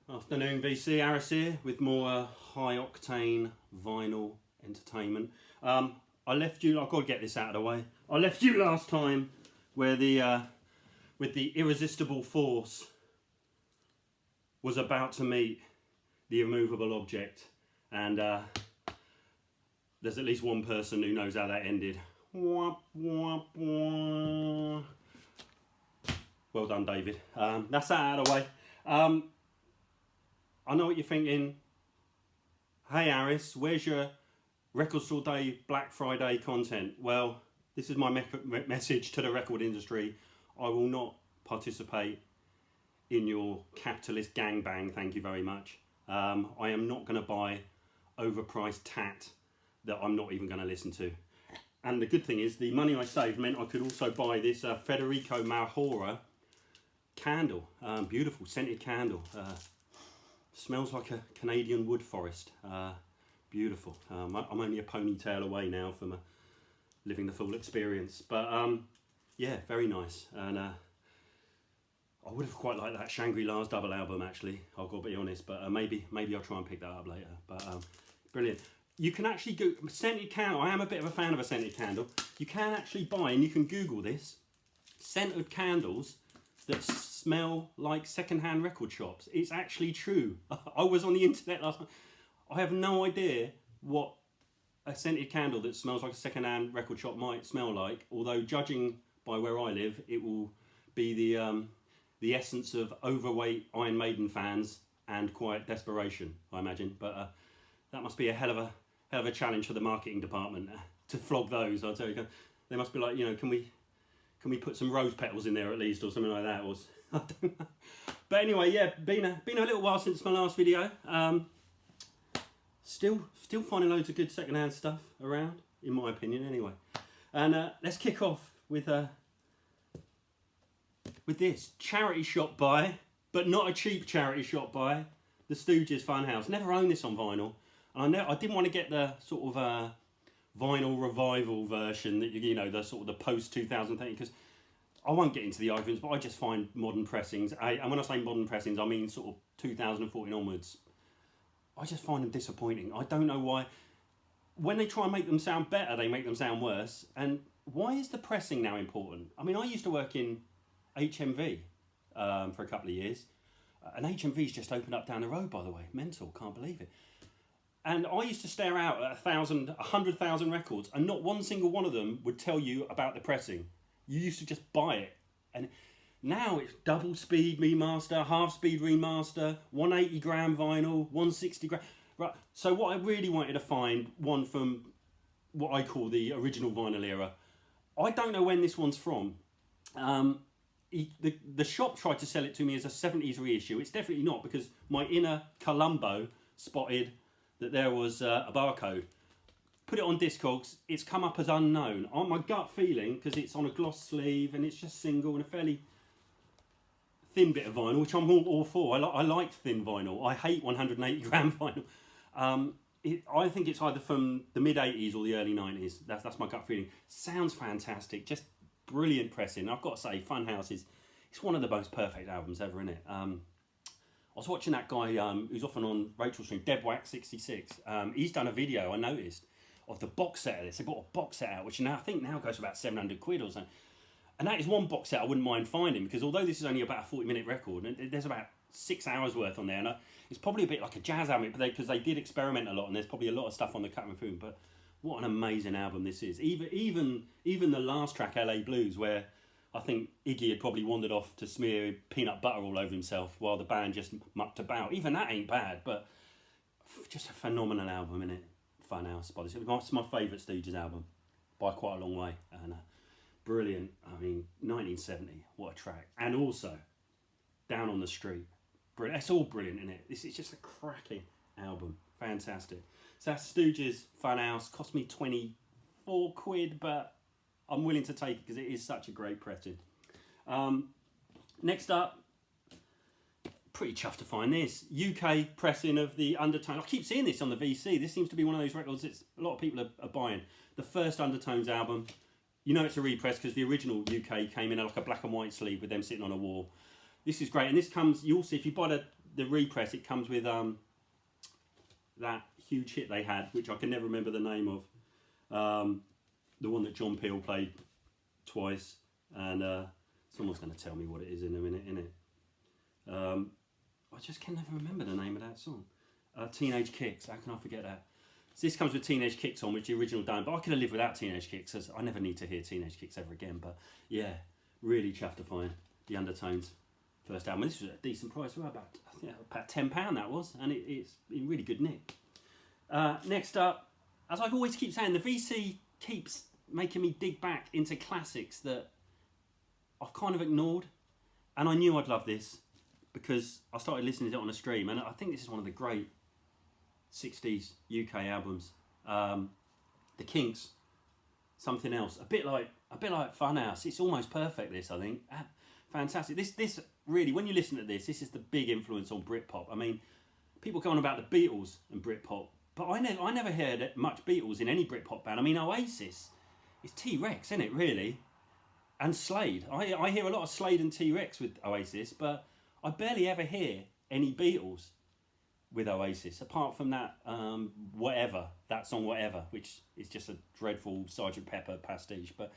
Afternoon VC, Aris here with more high octane vinyl entertainment. I left you, I've got to get this out of the way. I left you last time where the with the irresistible force was about to meet the immovable object, and there's at least one person who knows how that ended. Well done, David. That's that out of the way. I know what you're thinking. Hey Aris, where's your Record Store Day Black Friday content? Well, this is my message to the record industry. I will not participate in your capitalist gangbang, thank you very much. I am not going to buy overpriced tat that I'm not even going to listen to. And the good thing is, the money I saved meant I could also buy this Federico Maura candle. Beautiful scented candle. Smells like a Canadian wood forest. Beautiful. I'm only a ponytail away now from living the full experience. But yeah, very nice. And I would have quite liked that Shangri-La's double album, actually. I've got to be honest. But maybe I'll try and pick that up later. But brilliant. You can actually go scented candle. I am a bit of a fan of a scented candle. You can actually buy, and you can Google this, scented candles that smell like second-hand record shops. It's actually true. I was on the internet last night. I have no idea what a scented candle that smells like a second-hand record shop might smell like, although judging by where I live, it will be the essence of overweight Iron Maiden fans and quiet desperation, I imagine. But that must be a hell of a challenge for the marketing department to flog those. I'll tell you, they must be like, you know, can we put some rose petals in there at least, or something like that? Or I don't know. But anyway, yeah, been a little while since my last video. Still finding loads of good second-hand stuff around, in my opinion, anyway. And let's kick off with this charity shop buy, but not a cheap charity shop buy. The Stooges Funhouse. Never owned this on vinyl, and I didn't want to get the sort of vinyl revival version that you know, the sort of the post 2013, because I won't get into the arguments, but I just find modern pressings, and when I say modern pressings, I mean sort of 2014 onwards, I just find them disappointing. I don't know why. When they try and make them sound better, they make them sound worse. And why is the pressing now important? I mean, I used to work in HMV for a couple of years, and HMV's just opened up down the road, by the way. Mental, can't believe it. And I used to stare out at 100,000 records, and not one single one of them would tell you about the pressing. You used to just buy it. And now it's double speed remaster, half speed remaster, 180 gram vinyl, 160 gram. Right. So what I really wanted to find, one from what I call the original vinyl era. I don't know when this one's from. The shop tried to sell it to me as a 70s reissue. It's definitely not, because my inner Columbo spotted that there was a barcode. Put it on Discogs, it's come up as unknown. On my gut feeling, because it's on a gloss sleeve and it's just single and a fairly thin bit of vinyl, which I'm all for. I like thin vinyl. I hate 180 gram vinyl. I think it's either from the mid 80s or the early 90s. That's my gut feeling. Sounds fantastic, just brilliant pressing. I've got to say, Funhouse it's one of the most perfect albums ever, isn't it? I was watching that guy who's often on Rachel's stream, Debwack66. He's done a video, I noticed, of the box set of this. They bought a box set out, which I think now goes for about 700 quid or something. And that is one box set I wouldn't mind finding, because although this is only about a 40-minute record, and there's about 6 hours worth on there, and it's probably a bit like a jazz album, because they did experiment a lot, and there's probably a lot of stuff on the cutting room. But what an amazing album this is. Even the last track, LA Blues, where I think Iggy had probably wandered off to smear peanut butter all over himself while the band just mucked about. Even that ain't bad, but just a phenomenal album, innit? Funhouse. It's my favourite Stooges album by quite a long way. And brilliant. I mean, 1970, what a track. And also, Down on the Street. Brilliant. It's all brilliant, isn't it? It's just a cracking album. Fantastic. So that's Stooges Funhouse. Cost me 24 quid, but I'm willing to take it because it is such a great pressing. Next up, pretty chuffed to find this. UK pressing of the Undertones. I keep seeing this on the VC. This seems to be one of those records that a lot of people are buying. The first Undertones album. You know it's a repress because the original UK came in like a black and white sleeve with them sitting on a wall. This is great. And this comes, you'll see, if you buy the repress, it comes with that huge hit they had, which I can never remember the name of. The one that John Peel played twice, and someone's going to tell me what it is in a minute, innit? I just can never remember the name of that song. Teenage Kicks, how can I forget that? So this comes with Teenage Kicks on, which the original don't, but I could have lived without Teenage Kicks, as I never need to hear Teenage Kicks ever again. But yeah, really chuffed to find the Undertones first album. This was at a decent price, well, I think about £10 that was, and it's in really good nick. Next up, as I always keep saying, the VC keeps making me dig back into classics that I've kind of ignored, and I knew I'd love this because I started listening to it on a stream, and I think this is one of the great 60s UK albums. The Kinks, Something Else, a bit like Funhouse. It's almost perfect, this, I think. Fantastic. This really, when you listen to this is the big influence on Britpop. I mean, people go on about the Beatles and Britpop, but I never heard much Beatles in any Britpop band. I mean, Oasis is T-Rex, isn't it, really? And Slade. I hear a lot of Slade and T-Rex with Oasis, but I barely ever hear any Beatles with Oasis, apart from that that song Whatever, which is just a dreadful Sgt. Pepper pastiche. But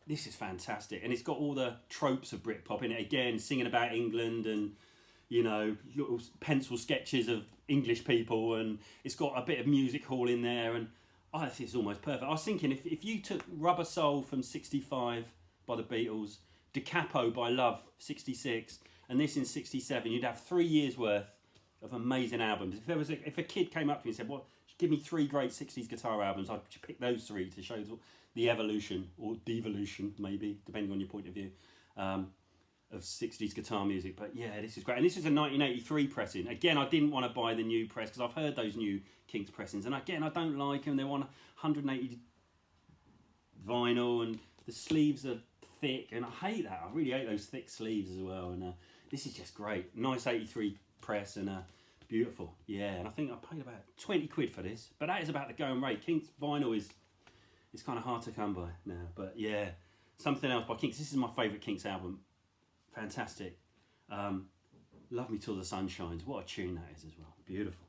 this is fantastic, and it's got all the tropes of Britpop in it again, singing about England and, you know, little pencil sketches of English people, and it's got a bit of music hall in there, and I think it's almost perfect. I was thinking, if you took Rubber Soul from 65 by the Beatles, Da Capo by Love 66, and this in 67, you'd have 3 years worth of amazing albums. If a kid came up to me and said, "What? Give me 3 great 60s guitar albums," I'd pick those 3 to show the evolution, or devolution maybe, depending on your point of view, of 60s guitar music. But yeah, this is great. And this is a 1983 pressing. Again, I didn't want to buy the new press because I've heard those new Kinks pressings, and again, I don't like them. They're on 180 vinyl, and the sleeves are thick, and I hate that. I really hate those thick sleeves as well. And this is just great. Nice 83 press, and beautiful. Yeah, and I think I paid about 20 quid for this, but that is about the going rate. Kinks vinyl is kind of hard to come by now, but yeah, Something Else by Kinks. This is my favourite Kinks album. Fantastic. Love Me Till the Sun Shines. What a tune that is as well. Beautiful.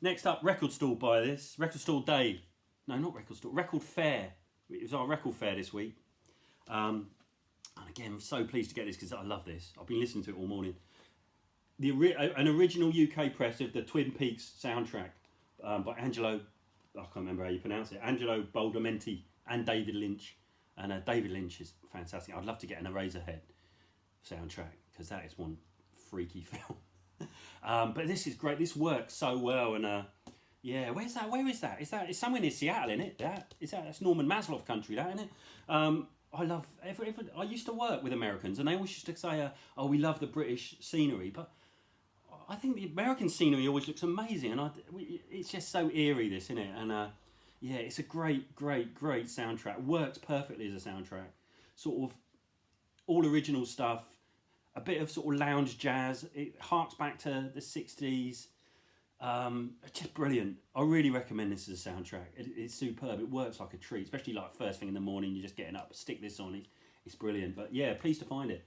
Next up, Record Store by this. Record Store Day. No, not Record Store. Record Fair. It was our Record Fair this week. And again, I'm so pleased to get this because I love this. I've been listening to it all morning. An original UK press of the Twin Peaks soundtrack by Angelo, I can't remember how you pronounce it, Angelo Badalamenti and David Lynch. And David Lynch is fantastic. I'd love to get an Eraserhead soundtrack because that is one freaky film. But this is great. This works so well. And yeah, where's that? Where is that? It's somewhere near Seattle, isn't it? That's Norman Maslow country, that, isn't it? I love I used to work with Americans, and they always used to say, "Oh, we love the British scenery," but I think the American scenery always looks amazing, and it's just so eerie, this, isn't it? And yeah, it's a great soundtrack. It works perfectly as a soundtrack. Sort of all original stuff, a bit of sort of lounge jazz. It harks back to the 60s. Just brilliant. I really recommend this as a soundtrack. It's superb. It works like a treat, especially like first thing in the morning. You're just getting up, stick this on. It's brilliant. But yeah, pleased to find it.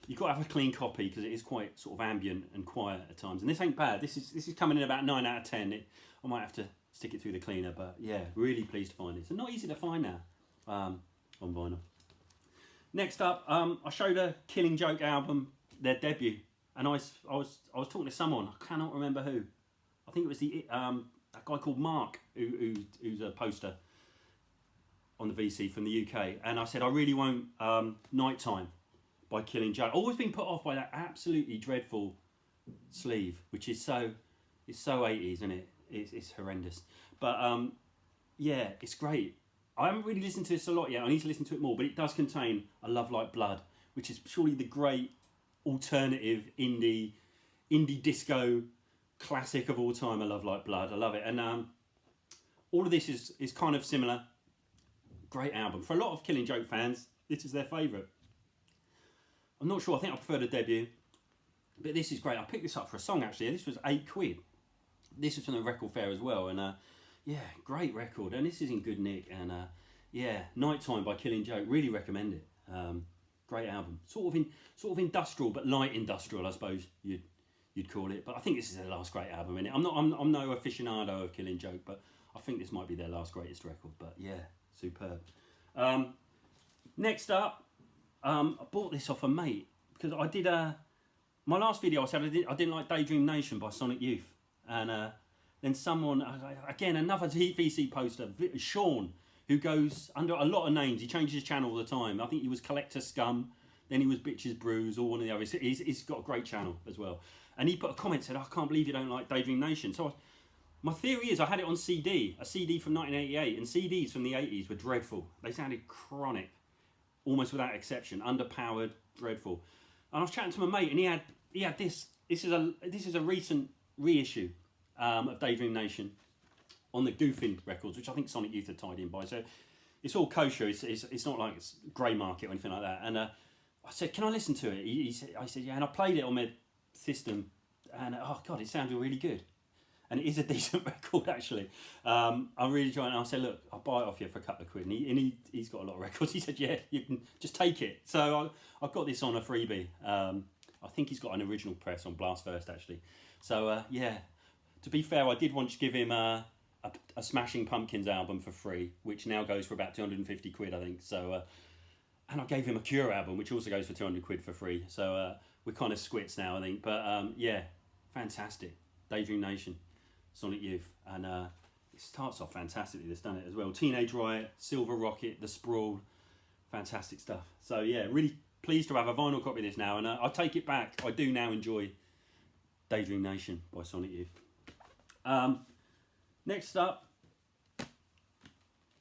You've got to have a clean copy because it is quite sort of ambient and quiet at times. And this ain't bad. This is coming in about 9 out of 10. I might have to stick it through the cleaner, but yeah, really pleased to find this. And not easy to find now on vinyl. Next up, I showed a Killing Joke album, their debut, and I was talking to someone, I cannot remember who. I think it was a guy called Mark who's a poster on the VC from the UK, and I said I really want Nighttime by Killing Joke. Always been put off by that absolutely dreadful sleeve, which is so 80s, isn't it? It's horrendous, but yeah, it's great. I haven't really listened to this a lot yet. I need to listen to it more, but it does contain A Love Like Blood, which is surely the great alternative indie disco classic of all time. A Love Like Blood. I love it, and all of this is kind of similar. Great album. For a lot of Killing Joke fans, this is their favourite. I'm not sure. I think I prefer the debut, but this is great. I picked this up for a song actually. This was £8. This is from the Record Fair as well, and yeah, great record. And this is in good nick. And yeah, Nighttime by Killing Joke. Really recommend it. Great album. Sort of industrial, but light industrial, I suppose you'd call it. But I think this is their last great album. Innit? I'm no aficionado of Killing Joke, but I think this might be their last greatest record. But yeah, superb. Next up, I bought this off a mate because I did my last video. I said I didn't like Daydream Nation by Sonic Youth, and then someone again another VC poster, Sean, who goes under a lot of names. He changes his channel all the time. I think he was Collector Scum, then he was Bitches Brews, or one of the others. He's got a great channel as well. And he put a comment, said, I can't believe you don't like Daydream Nation. So my theory is I had it on CD, a CD from 1988, and CDs from the 80s were dreadful. They sounded chronic, almost without exception, underpowered, dreadful. And I was chatting to my mate, and he had this. This is a recent reissue of Daydream Nation on the Goofin records, which I think Sonic Youth are tied in by. So it's all kosher. It's not like it's grey market or anything like that. And I said, can I listen to it? I said, yeah. And I played it on my system, and oh God, it sounded really good. And it is a decent record, actually. I'm really trying. I said, look, I'll buy it off you for a couple of quid. And he's got a lot of records. He said, yeah, you can just take it. So I got this on a freebie. I think he's got an original press on Blast First, actually. So yeah, to be fair, I did once give him a Smashing Pumpkins album for free, which now goes for about 250 quid, I think. So, and I gave him a Cure album, which also goes for 200 quid for free. So we're kind of squits now, I think. But yeah, fantastic. Daydream Nation, Sonic Youth. And it starts off fantastically. They've done it as well. Teenage Riot, Silver Rocket, The Sprawl. Fantastic stuff. So yeah, really pleased to have a vinyl copy of this now. And I'll take it back. I do now enjoy Daydream Nation by Sonic Youth. Next up,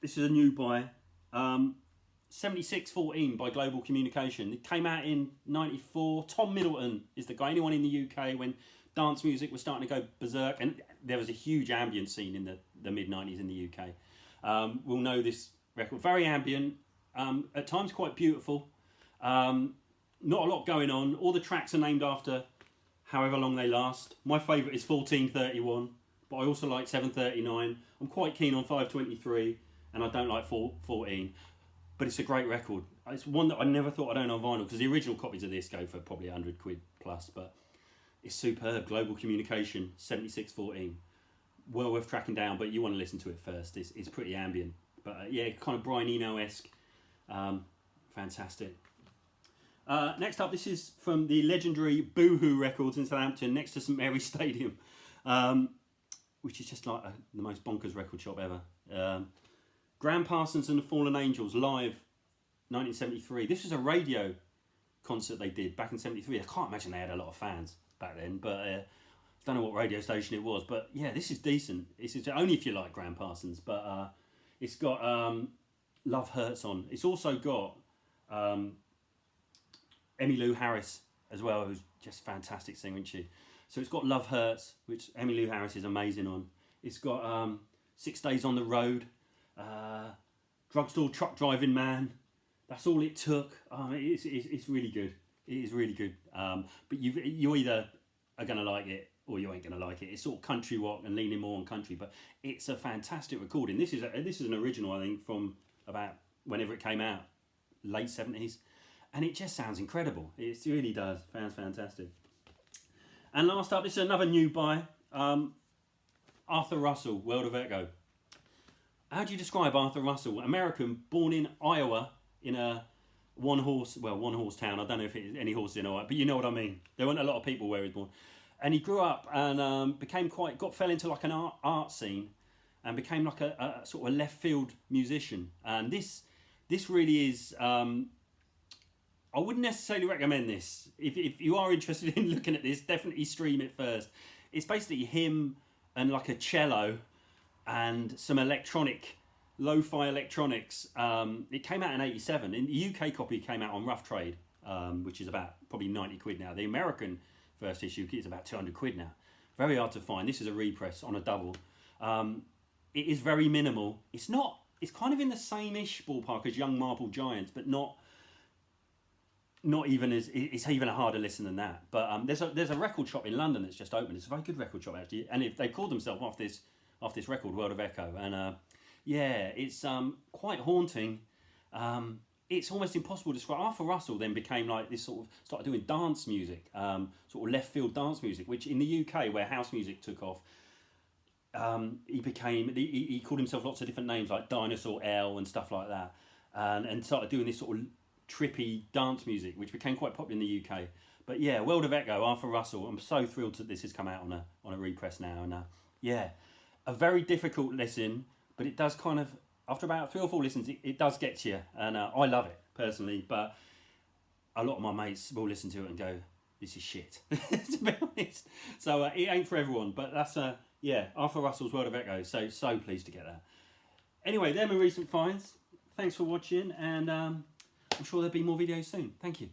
this is a new buy, 7614 by Global Communication. It came out in '94. Tom Middleton is the guy. Anyone in the UK when dance music was starting to go berserk, and there was a huge ambient scene in the mid-90s in the UK. We'll know this record. Very ambient, at times quite beautiful. Not a lot going on. All the tracks are named after however long they last. My favourite is 1431. But I also like 739. I'm quite keen on 523, and I don't like 414. But it's a great record. It's one that I never thought I'd own on vinyl, because the original copies of this go for probably 100 quid plus. But it's superb. Global Communication, 7614. Well worth tracking down, but you want to listen to it first. It's pretty ambient. But yeah, kind of Brian Eno-esque. Fantastic. Next up, this is from the legendary Boohoo Records in Southampton, next to St Mary's Stadium. Which is just like the most bonkers record shop ever. Graham Parsons and the Fallen Angels live, 1973. This was a radio concert they did back in '73. I can't imagine they had a lot of fans back then, but I don't know what radio station it was. But yeah, this is decent. It's only if you like Graham Parsons, but it's got Love Hurts on. It's also got Emmylou Harris as well, who's just fantastic singer, isn't she? So it's got Love Hurts, which Emmylou Harris is amazing on. It's got 6 Days on the Road, Drugstore Truck Driving Man. That's All It Took. It's really good. It is really good. But you either are going to like it or you ain't going to like it. It's sort of country rock and leaning more on country, but it's a fantastic recording. This is an original, I think, from about whenever it came out, late 70s. And it just sounds incredible. It really does. Sounds fantastic. And last up, this is another new buy. Arthur Russell, World of Echo. How do you describe Arthur Russell? American, born in Iowa in a one-horse town. I don't know if it is any horses in Iowa, but you know what I mean. There weren't a lot of people where he was born. And he grew up and fell into like an art scene and became like a sort of a left field musician. And this really is... I wouldn't necessarily recommend this. If you are interested in looking at this, definitely stream it first. It's basically him and like a cello and some lo-fi electronics. It came out in '87. In the UK copy, it came out on Rough Trade, which is about probably 90 quid now. The American first issue is about 200 quid now. Very hard to find. This is a repress on a double. It is very minimal. It's kind of in the same-ish ballpark as Young Marble Giants, but not even as it's even a harder listen than that. But there's a record shop in London that's just opened. It's a very good record shop actually, and if they called themselves off this record, World of Echo, and yeah, it's quite haunting. it's almost impossible to describe. Arthur Russell then became like this sort of, started doing dance music, sort of left field dance music, which in the UK where house music took off, he called himself lots of different names like Dinosaur L and stuff like that, and started doing this sort of trippy dance music, which became quite popular in the UK. But yeah, World of Echo, Arthur Russell. I'm so thrilled that this has come out on a repress now, and yeah, a very difficult listen, but it does kind of, after about 3 or 4 listens, it does get to you, and I love it personally. But a lot of my mates will listen to it and go, "This is shit," to be honest. So it ain't for everyone, but that's yeah, Arthur Russell's World of Echo. So pleased to get that. Anyway, they're my recent finds. Thanks for watching, and I'm sure there'll be more videos soon. Thank you.